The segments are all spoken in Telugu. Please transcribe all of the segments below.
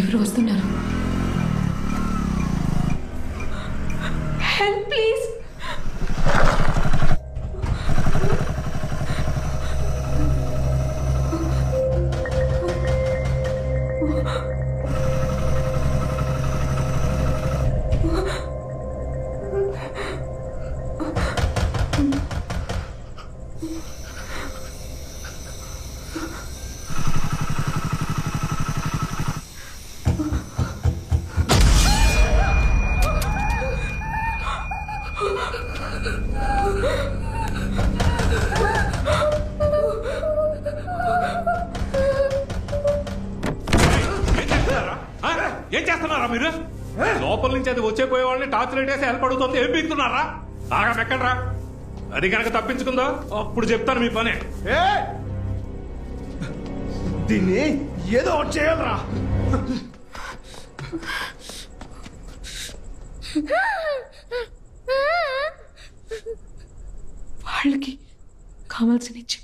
ఎవరు వస్తున్నారు? Help please. ఏం చేస్తున్నారా మీరు? లోపల నుంచి అది వచ్చే పోయే వాళ్ళని టార్చ్ లైట్ వేసి హెల్ప్ అడుగుతుంది. ఏం పీకుతున్నారా? బాగా మెక్కండ్రా. అది కనుక తప్పించుకుందో అప్పుడు చెప్తాను మీ పని. దీన్ని ఏదో ఒకటి చేయాలరా. వాళ్ళకి కావాల్సిన ఇచ్చి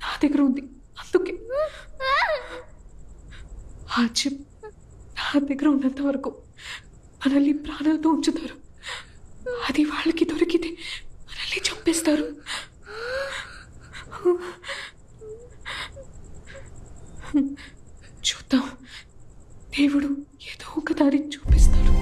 నా దగ్గర ఉంది. అందుకే ఆ చిప్ నా దగ్గర ఉన్నంత వరకు మనల్ని ప్రాణాలతో ఉంచుతారు. అది వాళ్ళకి దొరికితే మనల్ని చంపేస్తారు. చూద్దాం, దేవుడు ఏదో ఒక దారి చూపిస్తాడు.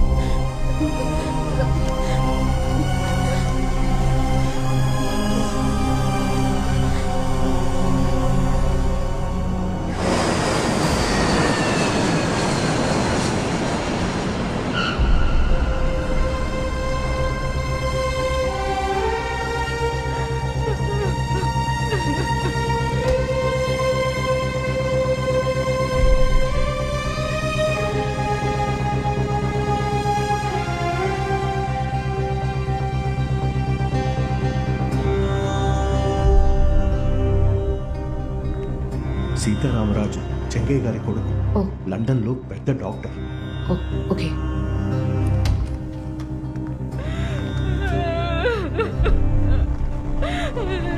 సీతారామరాజు చెంగయ్య గారి కొడుకు, లండన్ లో పెద్ద డాక్టర్. ఓకే.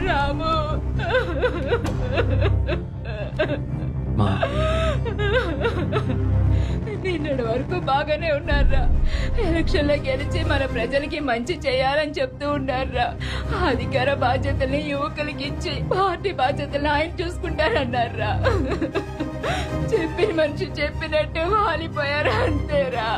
రాము, నిన్నటి వరకు బాగానే ఉన్నారా? ఎలక్షన్ లో గెలిచి మన ప్రజలకి మంచి చేయాలని చెప్తూ ఉన్నారా? అధికార బాధ్యతల్ని యువకులకి ఇచ్చి పార్టీ బాధ్యతలు ఆయన చూసుకుంటారన్నారా? చెప్పిన మనిషి చెప్పినట్టు వాలిపోయారా? అంతేరా?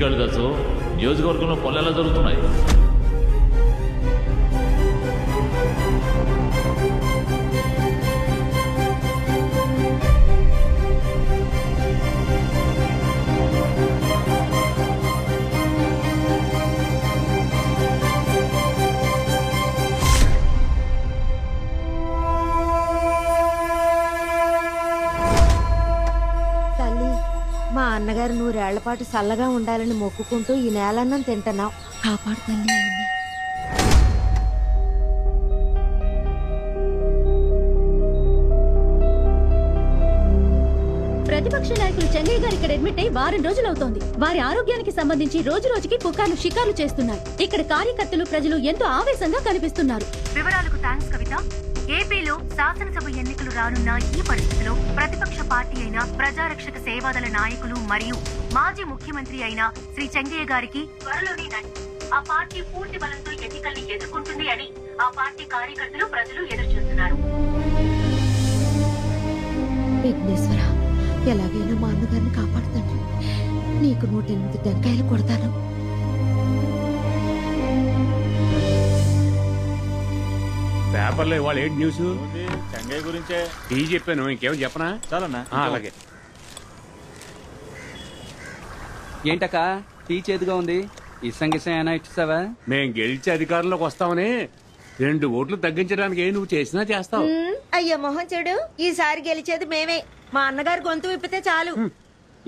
కాళిదాసు, నియోజకవర్గంలో పనులు ఎలా జరుగుతున్నాయి? మా అన్నగారు 100 ఏళ్ల పాటు చల్లగా ఉండాలని మొక్కుకుంటూ ఈ నేలన్నం తింటున్నావు. కాపాడు తల్లి. ప్రతిపక్ష నాయకులు చెంగయ్య గారు ఇక్కడ అడ్మిట్ అయి వారం రోజులవుతోంది. వారి ఆరోగ్యానికి సంబంధించి రోజు రోజుకి పుకార్లు షికార్లు చేస్తున్నారు. ఇక్కడ కార్యకర్తలు, ప్రజలు ఎంతో ఆవేశంగా కనిపిస్తున్నారు. వివరాలకు థాంక్స్ కవిత. ఏపీలో శాసనసభ ఎన్నికలు రానున్న ఈ పరిస్థితిలో ప్రతిపక్ష పార్టీ అయిన ప్రజారక్షక సేవాదళ నాయకులు మరియు మాజీ ముఖ్యమంత్రి అయిన శ్రీ చెంగయ్య గారికి త్వరలోనే ఆ పార్టీ పూర్తి బలంతో ఎన్నికల్ని ఎదుర్కొంటుంది అని ఆ పార్టీ కార్యకర్తలు ప్రజలు ఎదురు చూస్తున్నారు. విఘ్నేశ్వర, ఎలాగైనా మా అన్నగారిని కాపాడుతండి. నీకు 108 టెంకాయలు కొడతాను. పేపర్లో ఇవాళ ఏంటి న్యూస్? చెంగయ్య గురించే. టీ చెప్పాను, ఇంకేమో చెప్పనా? చాలన్నా. అలాగే. ఏంటక్క టీ చేతిగా ఉంది? ఇసం ఏమైనా ఇచ్చేసావా? మేం గెలిచి అధికారంలోకి వస్తామని 2 ఓట్లు తగ్గించడానికి నువ్వు చేసినా చేస్తావు. అయ్యో మొహం చెడు, ఈసారి గెలిచేది మేమే. మా అన్నగారు గొంతు విప్పితే చాలు.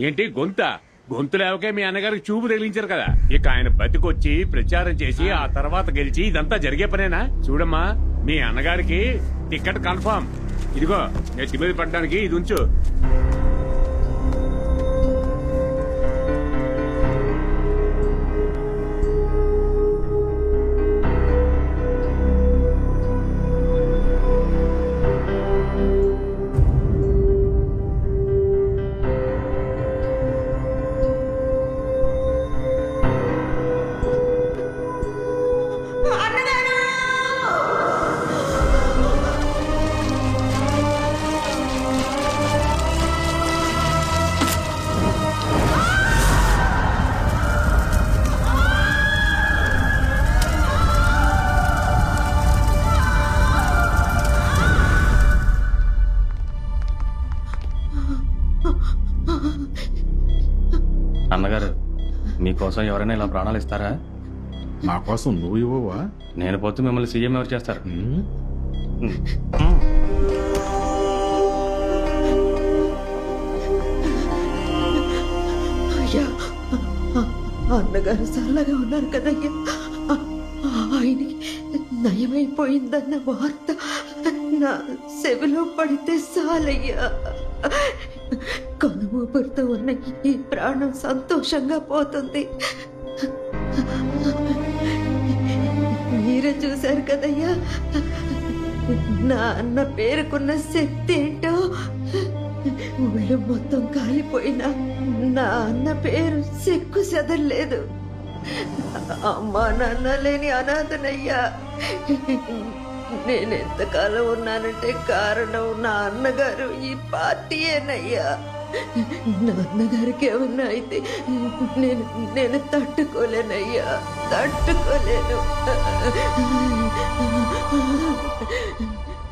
ఏంటి గొంతు లేవకే మీ అన్నగారికి చూపు తగిలించారు కదా. ఇక ఆయన బతికొచ్చి ప్రచారం చేసి ఆ తర్వాత గెలిచి ఇదంతా జరిగే పనేనా? చూడమ్మా, మీ అన్నగారికి టికెట్ కన్ఫర్మ్. ఇదిగో నెత్తి మీద పడ్డానికి ఇది ఉంచు. అన్నగారు, మీకోసం ఎవరైనా ఇలా ప్రాణాలు ఇస్తారా? నా కోసం నువ్వు ఇవ్వవా? నేను పోతే మిమ్మల్ని సీఎం ఎవరు చేస్తారు? అయ్యా, అన్నగారు చల్లగా ఉన్నారు కదయ్యా. ఆయనకి నయమైపోయిందన్న వార్త నా చెవిలో పడితే చాలయ్యా. కనుమూపురుతో ఉన్న ఈ ప్రాణం సంతోషంగా పోతుంది. మీరే చూశారు కదయ్యా నా అన్న పేరుకున్న శక్తి ఏంటో. ఊళ్ళో మొత్తం కాలిపోయినా నా అన్న పేరు సిక్కు చెదరలేదు. అమ్మా నాన్న లేని అనాథనయ్యా. నేనెంతకాలం ఉన్నానంటే కారణం నా అన్నగారు, ఈ పార్టీయేనయ్యా. నా అన్నగారికి ఏమన్నా అయితే నేను తట్టుకోలేనయ్యా, తట్టుకోలేను.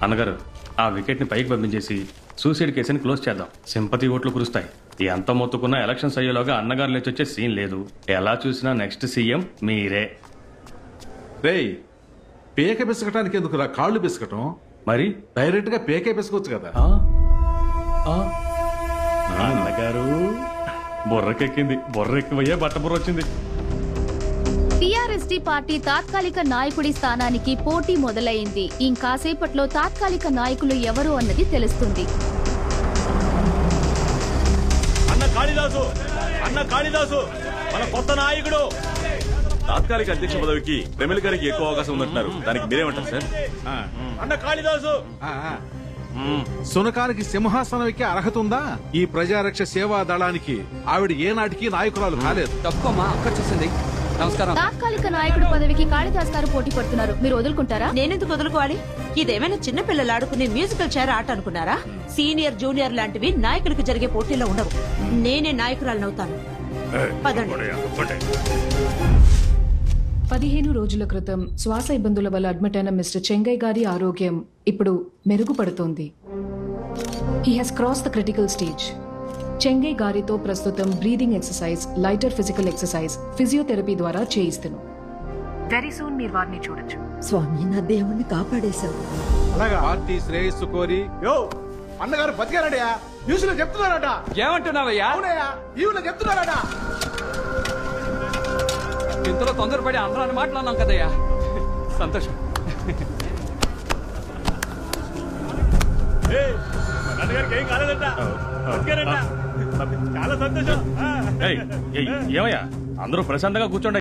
అన్నగారు, ఆ వికెట్ ని పైకి పంపించేసి సూసైడ్ కేసుని క్లోజ్ చేద్దాం. సింపతి ఓట్లు కురుస్తాయి. ఎంత మొత్తుకున్నా ఎలక్షన్స్ అయ్యేలోగా అన్నగారు లేచి వచ్చే సీన్ లేదు. ఎలా చూసినా నెక్స్ట్ సీఎం మీరే. రేయ్, పేక బిసకటానికి ఎందుకురా కాళ్ళు బిసకటం? మరి డైరెక్ట్ గా పేకే బిసకొచ్చు కదా. అన్నగారు బుర్రకెక్కింది. బుర్ర ఎక్కువయ్యే బట్ట బుర్ర వచ్చింది. టీఆర్ఎస్టీ పార్టీ తాత్కాలిక నాయకుడి స్థానానికి పోటీ మొదలైంది. ఇంకాసేపట్లో తాత్కాలిక నాయకులు ఎవరు అన్నది తెలుస్తుంది. అన్న కాళిదాసు మన కొత్త నాయకుడు. తాత్కాలిక అధ్యక్ష పదవికి ప్రమిళ గారికి ఎక్కువ అవకాశం ఉందంటున్నారు. దానికి మీరేమంటారు సార్? అన్న కాళిదాసు, సునకానికి సింహాసనం ఎక్కే అర్హత ఉందా? ఈ ప్రజారక్ష సేవా దళానికి ఆవిడ ఏనాటికి నాయకురాలు కాలేదు. తక్కువమ్మా, అక్క చూసింది. నమస్కారం. తాత్కాలిక నాయకుడి పదవికి కాళిదాస్ గారు పోటీ పడుతున్నారు. మీరు వదులుకుంటారా? నేనెందుకు వదులుకోవాలి? ఇదేమైనా చిన్నపిల్లలు ఆడుకునే మ్యూజికల్ చైర్ ఆట అనుకున్నారా? సీనియర్ జూనియర్ లాంటివి నాయకులకు జరిగే పోటీలో ఉండవు. నేనే నాయకురాలనవుతాను. పదండి. 15 రోజుల క్రితం శ్వాస ఇబ్బందుల వల్ల అడ్మిట్ అయిన మిస్టర్ చెంగయ్య గారి ఆరోగ్యం ఇప్పుడు మెరుగుపడుతోంది. He has cross the critical stage. Chengaiah గారితో ప్రస్తుతం breathing exercise, lighter physical exercise, physiotherapy ద్వారా చేయిస్తున్నాం. వెరీ సూన్ మీరు వారిని చూడొచ్చు. స్వామి, నా దేవుణ్ణి కాపాడేశావు. పార్టీ శ్రేయస్సు కోరి అన్నగారు బతికారడయా. న్యూస్ లో చెప్తున్నారట. ఏమంటున్నావయ్యా? టీవీలో చెప్తున్నారట. ఇంతలో తొందరపడి అందరూ మాట్లాడినాం కదయ్యా. సంతోషం. ఏం కాలేదంట. చాలా సంతోషం. ఏమయ్యా, అందరూ ప్రశాంతంగా కూర్చోండి.